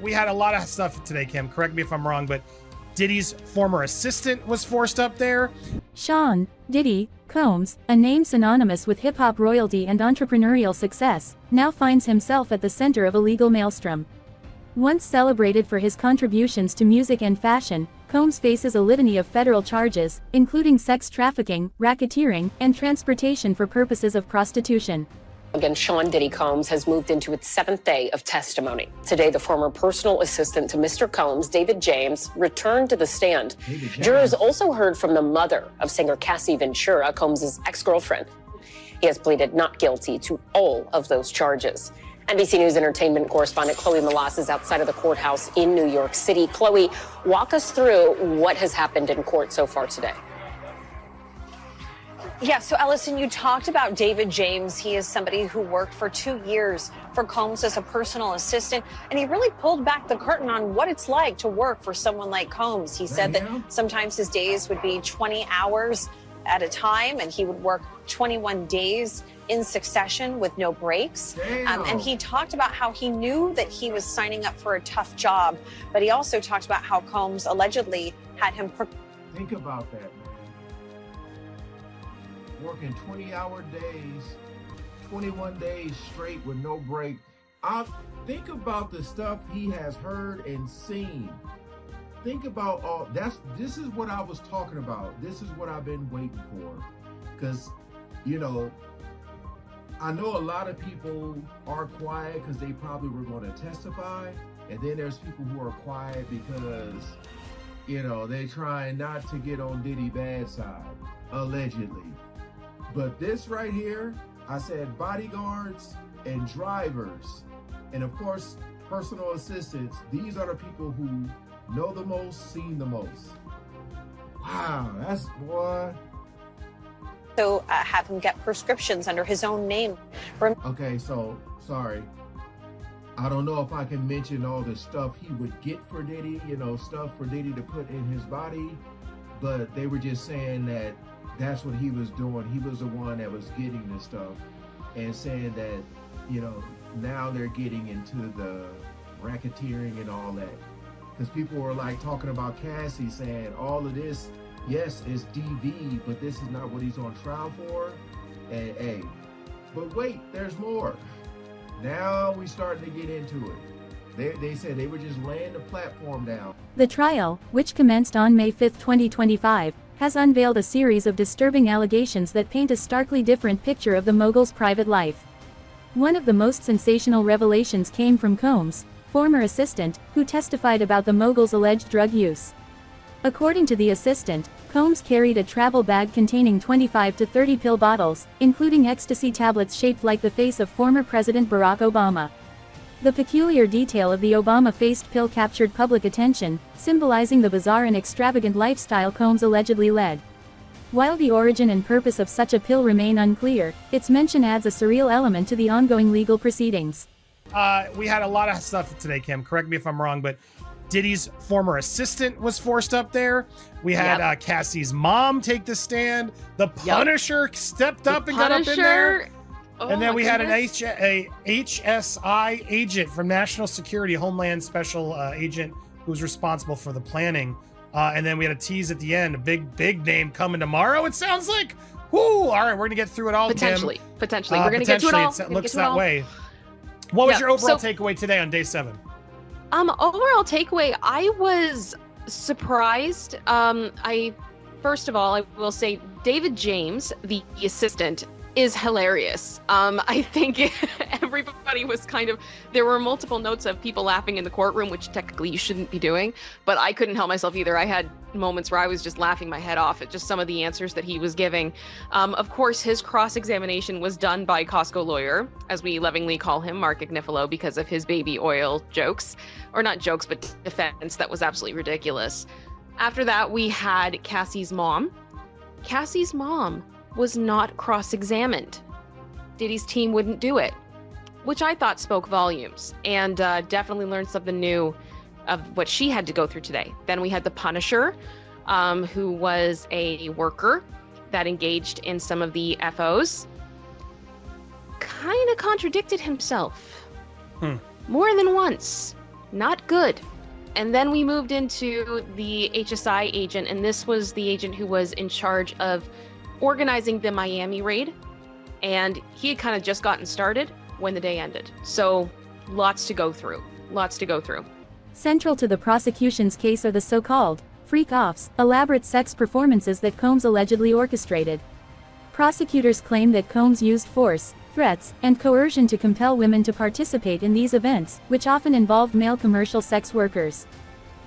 We had a lot of stuff today, Kim. Correct me if I'm wrong, but Diddy's former assistant was forced up there. Sean Diddy Combs, a name synonymous with hip-hop royalty and entrepreneurial success, now finds himself at the center of a legal maelstrom. Once celebrated for his contributions to music and fashion, Combs faces a litany of federal charges, including sex trafficking, racketeering, and transportation for purposes of prostitution. Again, Sean Diddy Combs has moved into its seventh day of testimony. Today, the former personal assistant to Mr. Combs, David James, returned to the stand. Jurors also heard from the mother of singer Cassie Ventura, Combs' ex-girlfriend. He has pleaded not guilty to all of those charges. NBC News entertainment correspondent Chloe Melas is outside of the courthouse in New York City. Chloe, walk us through what has happened in court so far today. Yeah, so Ellison, you talked about David James. He is somebody who worked for 2 years for Combs as a personal assistant, and he really pulled back the curtain on what it's like to work for someone like Combs. He said that sometimes his days would be 20 hours at a time, and he would work 21 days in succession with no breaks. And he talked about how he knew that he was signing up for a tough job, but he also talked about how Combs allegedly had him. Think about that, man. Working 20-hour days, 21 days straight with no break. Think about the stuff he has heard and seen. Think about all this is what I was talking about. This is what I've been waiting for. Because, you know, I know a lot of people are quiet because they probably were going to testify. And then there's people who are quiet because, you know, they're trying not to get on Diddy's bad side, allegedly. But this right here, I said bodyguards and drivers, and of course, personal assistants. These are the people who know the most, seen the most. Wow, that's, boy. So have him get prescriptions under his own name. Okay, so, sorry. I don't know if I can mention all the stuff he would get for Diddy, you know, stuff for Diddy to put in his body, but they were just saying that that's what he was doing. He was the one that was getting this stuff and saying that, you know, now they're getting into the racketeering and all that. Because people were like talking about Cassie saying all of this, yes, is DV, but this is not what he's on trial for. And hey, but wait, there's more. Now we starting to get into it. They said they were just laying the platform down. The trial, which commenced on May 5, 2025, has unveiled a series of disturbing allegations that paint a starkly different picture of the mogul's private life. One of the most sensational revelations came from Combs' former assistant, who testified about the mogul's alleged drug use. According to the assistant, Combs carried a travel bag containing 25 to 30 pill bottles, including ecstasy tablets shaped like the face of former President Barack Obama. The peculiar detail of the Obama-faced pill captured public attention, symbolizing the bizarre and extravagant lifestyle Combs allegedly led. While the origin and purpose of such a pill remain unclear, its mention adds a surreal element to the ongoing legal proceedings. We had a lot of stuff today, Kim. Correct me if I'm wrong, but Diddy's former assistant was forced up there. We had Cassie's mom take the stand. The Punisher stepped up and got up in there. And then we had a HSI agent from National Security, Homeland Special Agent, who was responsible for the planning. And then we had a tease at the end, a big name coming tomorrow, it sounds like. Whoo! All right, we're going to get through it all, Potentially. Kim. Potentially. We're going to get to it all. It looks that way. What was your overall takeaway today on day 7? Overall takeaway, I was surprised. First of all, I will say David James, the assistant, is hilarious. I think everybody was there were multiple notes of people laughing in the courtroom, which technically you shouldn't be doing, but I couldn't help myself either. I had moments where I was just laughing my head off at just some of the answers that he was giving. Of course, his cross-examination was done by Costco lawyer, as we lovingly call him, Mark Ignifilo, because of his baby oil jokes, or not jokes, but defense that was absolutely ridiculous. After that, we had Cassie's mom. Cassie's mom was not cross-examined. Diddy's team wouldn't do it, which I thought spoke volumes, and definitely learned something new of what she had to go through today. Then we had the Punisher, who was a worker that engaged in some of the FOs, kind of contradicted himself more than once. Not good. And then we moved into the HSI agent, and this was the agent who was in charge of organizing the Miami raid. And he had kind of just gotten started when the day ended. So lots to go through. Lots to go through. Central to the prosecution's case are the so-called freak-offs, elaborate sex performances that Combs allegedly orchestrated. Prosecutors claim that Combs used force, threats, and coercion to compel women to participate in these events, which often involved male commercial sex workers.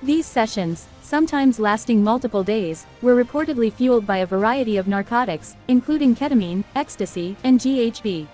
These sessions, sometimes lasting multiple days, were reportedly fueled by a variety of narcotics, including ketamine, ecstasy, and GHB.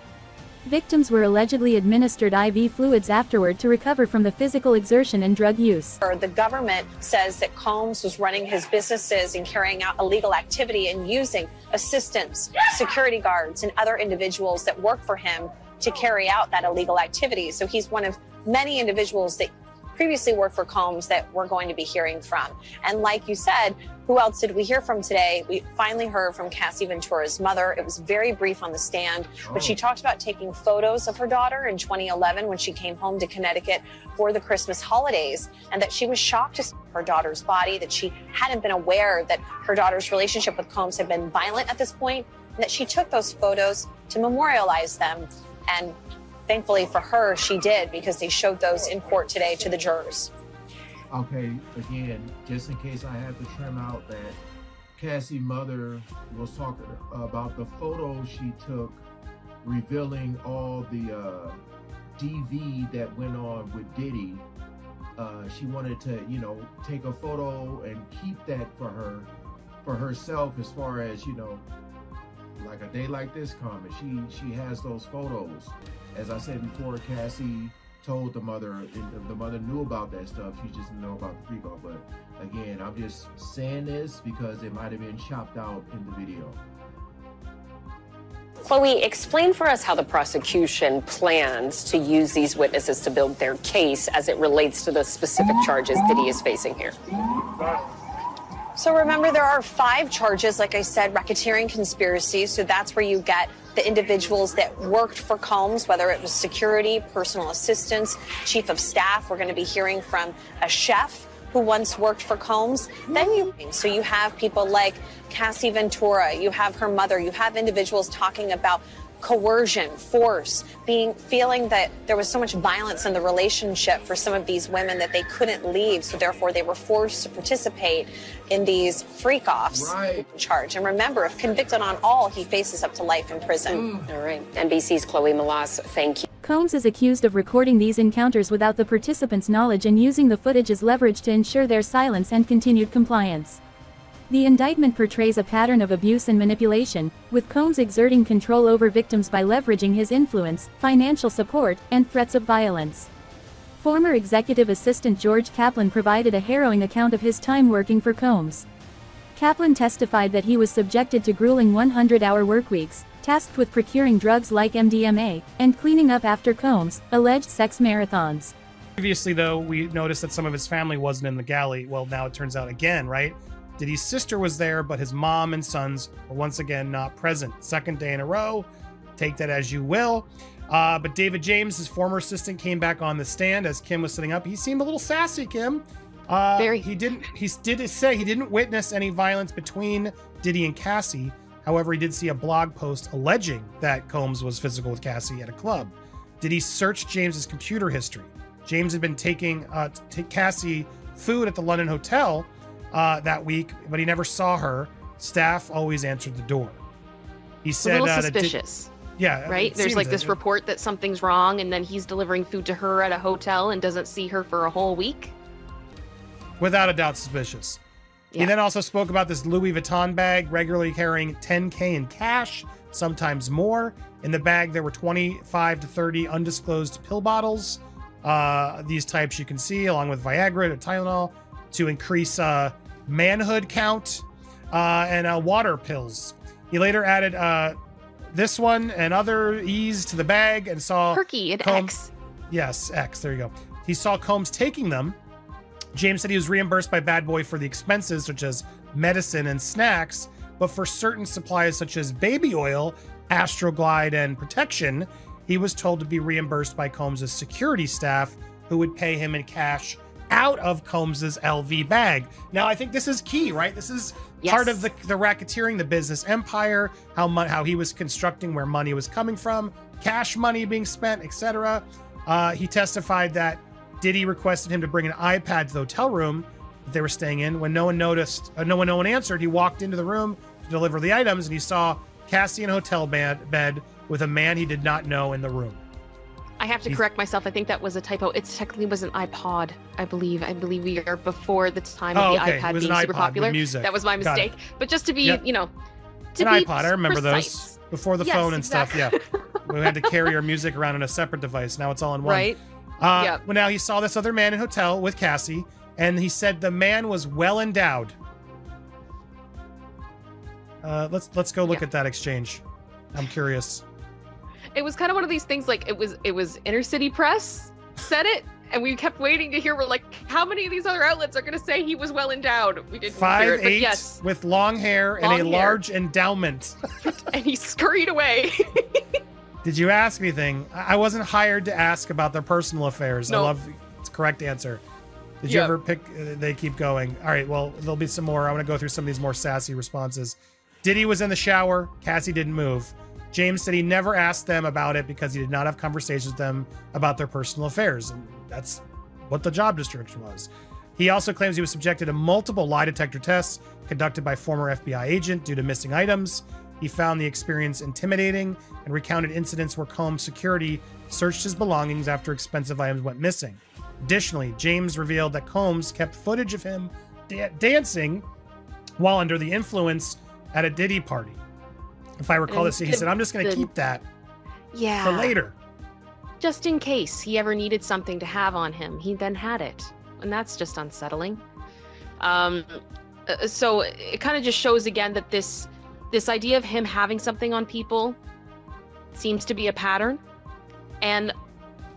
Victims were allegedly administered IV fluids afterward to recover from the physical exertion and drug use. The government says that Combs was running his businesses and carrying out illegal activity and using assistants, security guards, and other individuals that work for him to carry out that illegal activity. So he's one of many individuals that previously worked for Combs that we're going to be hearing from. And like you said, who else did we hear from today? We finally heard from Cassie Ventura's mother. It was very brief on the stand, but she talked about taking photos of her daughter in 2011 when she came home to Connecticut for the Christmas holidays, and that she was shocked to see her daughter's body, that she hadn't been aware that her daughter's relationship with Combs had been violent at this point, and that she took those photos to memorialize them. And thankfully for her, she did, because they showed those in court today to the jurors. Okay, again, just in case I have to trim out that Cassie's mother was talking about the photo she took revealing all the DV that went on with Diddy. She wanted to, take a photo and keep that for herself, as far as, like a day like this coming. She has those photos. As I said before, Cassie told the mother, and the mother knew about that stuff. She just didn't know about the freak off. But again, I'm just saying this because it might have been chopped out in the video. Chloe, explain for us how the prosecution plans to use these witnesses to build their case as it relates to the specific charges Diddy is facing here. So remember, there are 5 charges, like I said, racketeering, conspiracy. So that's where you get the individuals that worked for Combs, whether it was security, personal assistants, chief of staff. We're going to be hearing from a chef who once worked for Combs. Then you have people like Cassie Ventura, you have her mother, you have individuals talking about coercion, force, feeling that there was so much violence in the relationship for some of these women that they couldn't leave, so therefore they were forced to participate in these freak-offs. Right. Charge. And remember, if convicted on all, he faces up to life in prison. All right. NBC's Chloe Malas, thank you. Combs is accused of recording these encounters without the participants' knowledge and using the footage as leverage to ensure their silence and continued compliance. The indictment portrays a pattern of abuse and manipulation, with Combs exerting control over victims by leveraging his influence, financial support, and threats of violence. Former executive assistant George Kaplan provided a harrowing account of his time working for Combs. Kaplan testified that he was subjected to grueling 100-hour workweeks, tasked with procuring drugs like MDMA, and cleaning up after Combs' alleged sex marathons. Previously, though, we noticed that some of his family wasn't in the galley. Well, now it turns out again, right? Diddy's sister was there, but his mom and sons were once again not present. Second day in a row. Take that as you will. But David James, his former assistant, came back on the stand as Kim was sitting up. He seemed a little sassy, Kim. Very. He did say he didn't witness any violence between Diddy and Cassie. However, he did see a blog post alleging that Combs was physical with Cassie at a club. Diddy searched James's computer history. James had been taking Cassie food at the London hotel that week, but he never saw her. Staff always answered the door. He said a little suspicious. Yeah, right. There's like this report that something's wrong, and then he's delivering food to her at a hotel and doesn't see her for a whole week. Without a doubt, suspicious. Yeah. He then also spoke about this Louis Vuitton bag regularly carrying $10K in cash, sometimes more. In the bag, there were 25 to 30 undisclosed pill bottles. These types you can see, along with Viagra and Tylenol, to increase manhood count, and water pills. He later added this one and other E's to the bag and saw Perky and Combs. X. Yes, X. There you go. He saw Combs taking them. James said he was reimbursed by Bad Boy for the expenses such as medicine and snacks, but for certain supplies such as baby oil, Astroglide, and protection, he was told to be reimbursed by Combs' security staff who would pay him in cash out of Combs's LV bag. Now, I think this is key, right? This is part of the racketeering, the business empire, how he was constructing where money was coming from, cash money being spent, etc. He testified that Diddy requested him to bring an iPad to the hotel room that they were staying in. When no one noticed, no one answered, he walked into the room to deliver the items, and he saw Cassie in a hotel bed with a man he did not know in the room. I have to correct myself. I think that was a typo. It technically was an iPod, I believe. I believe we are before the time of the iPad being super popular. Music. That was my mistake. But just to be, Yep. to an be iPod, I remember precise. those before the phone and stuff. Yeah, we had to carry our music around in a separate device. Now it's all in one. Right. Well, now he saw this other man in a hotel with Cassie, and he said the man was well endowed. Let's go look at that exchange. I'm curious. It was kind of one of these things, like it was inner city press said it, and we kept waiting to hear. We're like, how many of these other outlets are going to say he was well endowed? We didn't hear it, but 5'8" yes, with long hair and a large endowment. and he scurried away. Did you ask anything? I wasn't hired to ask about their personal affairs. No. I love it's correct answer. Did you ever pick? They keep going. All right. Well, there'll be some more. I want to go through some of these more sassy responses. Diddy was in the shower. Cassie didn't move. James said he never asked them about it because he did not have conversations with them about their personal affairs. And that's what the job description was. He also claims he was subjected to multiple lie detector tests conducted by former FBI agent due to missing items. He found the experience intimidating and recounted incidents where Combs security searched his belongings after expensive items went missing. Additionally, James revealed that Combs kept footage of him dancing while under the influence at a Diddy party. If I recall this, he said, I'm just going to keep that for later. Just in case he ever needed something to have on him, he then had it. And that's just unsettling. So it kind of just shows again that this idea of him having something on people seems to be a pattern. And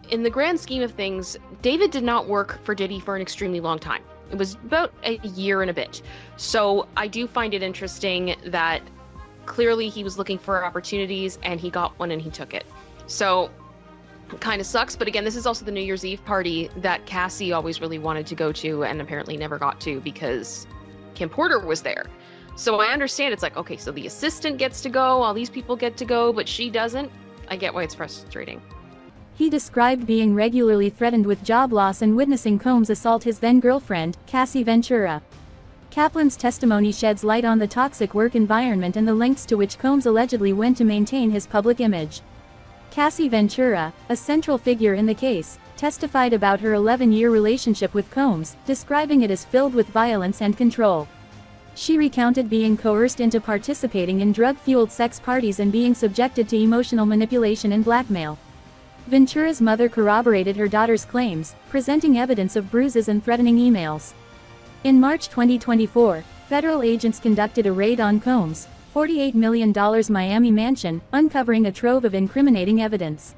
in the grand scheme of things, David did not work for Diddy for an extremely long time. It was about a year and a bit. So I do find it interesting that clearly he was looking for opportunities and he got one and he took it. So it kind of sucks. But again, this is also the New Year's Eve party that Cassie always really wanted to go to and apparently never got to because Kim Porter was there. So I understand it's like, okay, so the assistant gets to go, all these people get to go, but she doesn't. I get why it's frustrating. He described being regularly threatened with job loss and witnessing Combs assault his then-girlfriend, Cassie Ventura. Kaplan's testimony sheds light on the toxic work environment and the lengths to which Combs allegedly went to maintain his public image. Cassie Ventura, a central figure in the case, testified about her 11-year relationship with Combs, describing it as filled with violence and control. She recounted being coerced into participating in drug-fueled sex parties and being subjected to emotional manipulation and blackmail. Ventura's mother corroborated her daughter's claims, presenting evidence of bruises and threatening emails. In March 2024, federal agents conducted a raid on Combs' $48 million Miami mansion, uncovering a trove of incriminating evidence.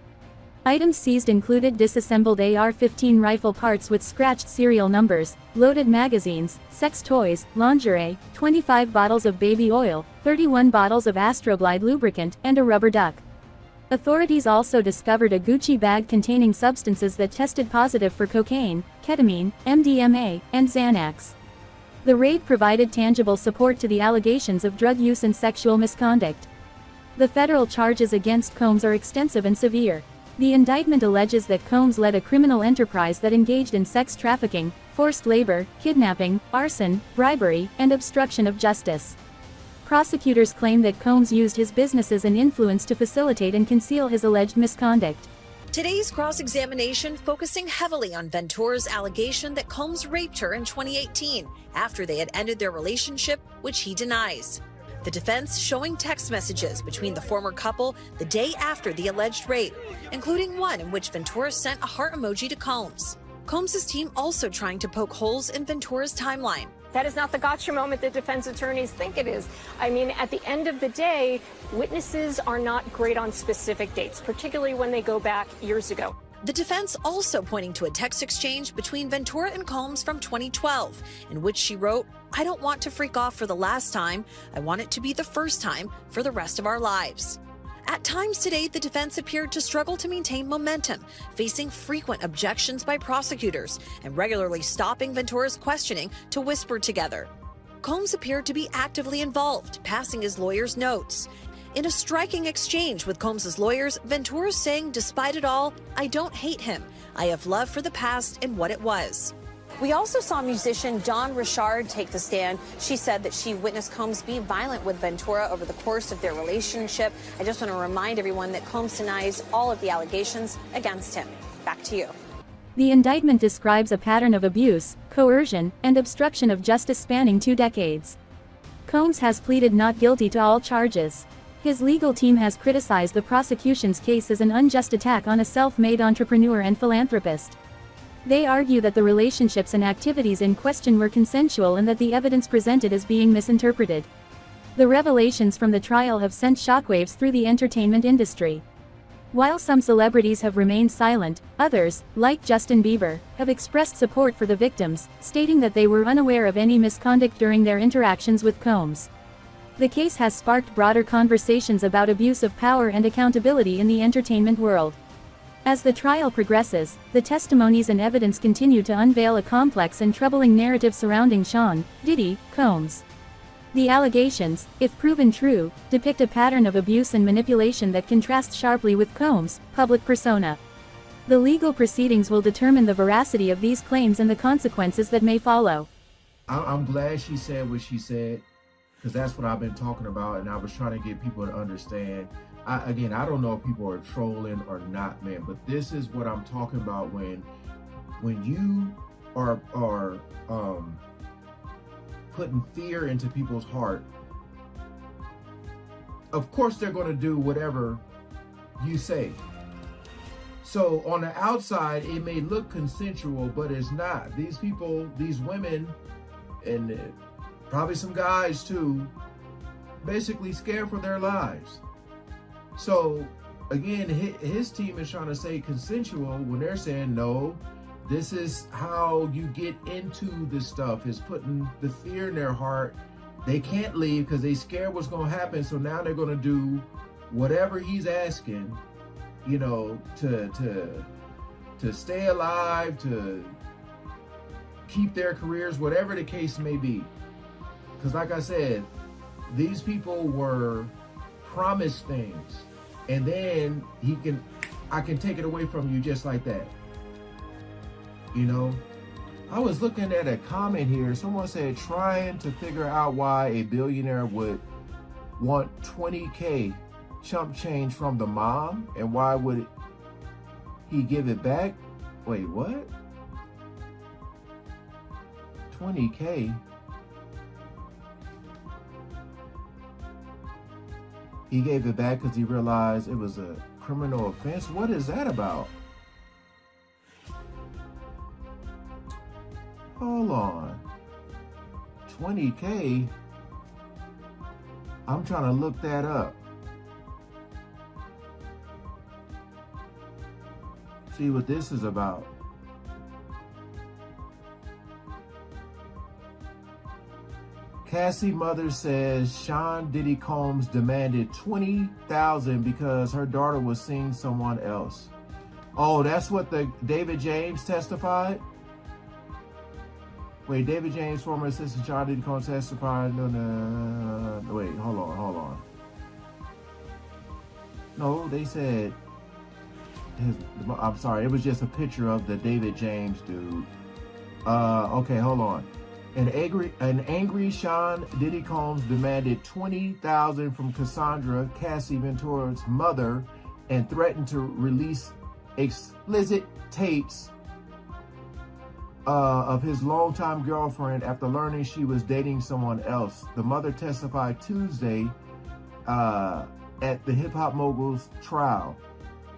Items seized included disassembled AR-15 rifle parts with scratched serial numbers, loaded magazines, sex toys, lingerie, 25 bottles of baby oil, 31 bottles of Astroglide lubricant, and a rubber duck. Authorities also discovered a Gucci bag containing substances that tested positive for cocaine, ketamine, MDMA, and Xanax. The raid provided tangible support to the allegations of drug use and sexual misconduct. The federal charges against Combs are extensive and severe. The indictment alleges that Combs led a criminal enterprise that engaged in sex trafficking, forced labor, kidnapping, arson, bribery, and obstruction of justice. Prosecutors claim that Combs used his businesses and influence to facilitate and conceal his alleged misconduct. Today's cross-examination focusing heavily on Ventura's allegation that Combs raped her in 2018 after they had ended their relationship, which he denies. The defense showing text messages between the former couple the day after the alleged rape, including one in which Ventura sent a heart emoji to Combs. Combs' team also trying to poke holes in Ventura's timeline. That is not the gotcha moment that defense attorneys think it is. I mean, at the end of the day, witnesses are not great on specific dates, particularly when they go back years ago. The defense also pointing to a text exchange between Ventura and Combs from 2012, in which she wrote, "I don't want to freak off for the last time. I want it to be the first time for the rest of our lives." At times today, the defense appeared to struggle to maintain momentum, facing frequent objections by prosecutors and regularly stopping Ventura's questioning to whisper together. Combs appeared to be actively involved, passing his lawyers notes. In a striking exchange with Combs' lawyers, Ventura's saying, despite it all, "I don't hate him. I have love for the past and what it was." We also saw musician Dawn Richard take the stand. She said that she witnessed Combs be violent with Ventura over the course of their relationship. I just want to remind everyone that Combs denies all of the allegations against him. Back to you. The indictment describes a pattern of abuse, coercion, and obstruction of justice spanning 2 decades. Combs has pleaded not guilty to all charges. His legal team has criticized the prosecution's case as an unjust attack on a self-made entrepreneur and philanthropist. They argue that the relationships and activities in question were consensual and that the evidence presented is being misinterpreted. The revelations from the trial have sent shockwaves through the entertainment industry. While some celebrities have remained silent, others, like Justin Bieber, have expressed support for the victims, stating that they were unaware of any misconduct during their interactions with Combs. The case has sparked broader conversations about abuse of power and accountability in the entertainment world. As the trial progresses, the testimonies and evidence continue to unveil a complex and troubling narrative surrounding Sean Diddy Combs. The allegations, if proven true, depict a pattern of abuse and manipulation that contrasts sharply with Combs' public persona. The legal proceedings will determine the veracity of these claims and the consequences that may follow. I'm glad she said what she said, because that's what I've been talking about, and I was trying to get people to understand. I don't know if people are trolling or not, man, but this is what I'm talking about when you are putting fear into people's heart. Of course, they're going to do whatever you say. So on the outside, it may look consensual, but it's not. These people, these women, and probably some guys too, basically scared for their lives. So again, his team is trying to say consensual when they're saying no. This is how you get into this stuff, is putting the fear in their heart. They can't leave because they scared what's going to happen. So now they're going to do whatever he's asking, you know, to stay alive, to keep their careers, whatever the case may be. Because like I said, these people were promised things, and then I can take it away from you just like that. You know, I was looking at a comment here. Someone said, trying to figure out why a billionaire would want 20K chump change from the mom, and why would he give it back? Wait, what? 20K? He gave it back because he realized it was a criminal offense. What is that about? Hold on. 20K? I'm trying to look that up. See what this is about. Cassie mother says Sean Diddy Combs demanded $20,000 because her daughter was seeing someone else. Oh, that's what the David James testified? Wait, David James, former assistant Sean Diddy Combs testified. No, wait, hold on. No, they said I'm sorry, it was just a picture of the David James dude. Okay, hold on. An angry Sean Diddy Combs demanded $20,000 from Cassandra, Cassie Ventura's mother, and threatened to release explicit tapes of his longtime girlfriend after learning she was dating someone else. The mother testified Tuesday at the Hip Hop Mogul's trial.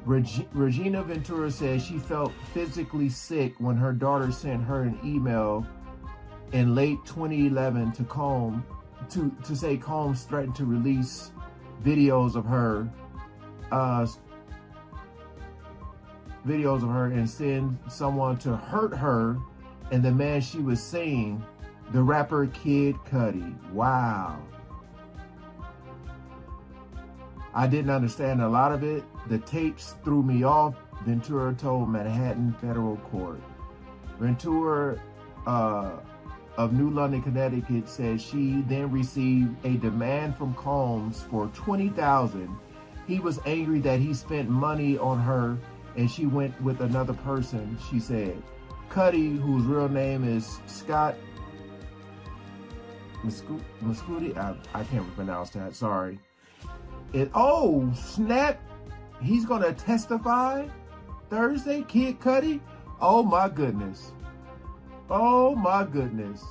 Regina Ventura says she felt physically sick when her daughter sent her an email in late 2011 to Combs to say Combs threatened to release videos of her and send someone to hurt her and the man she was seeing, the rapper Kid Cudi. Wow. I didn't understand a lot of it. The tapes threw me off, Ventura told Manhattan Federal Court. Ventura of New London, Connecticut said she then received a demand from Combs for $20,000. He was angry that he spent money on her and she went with another person, she said. Cuddy, whose real name is Scott Muscudi, I can't pronounce that, sorry. Oh, snap, he's gonna testify Thursday, Kid Cudi? Oh my goodness. Oh my goodness.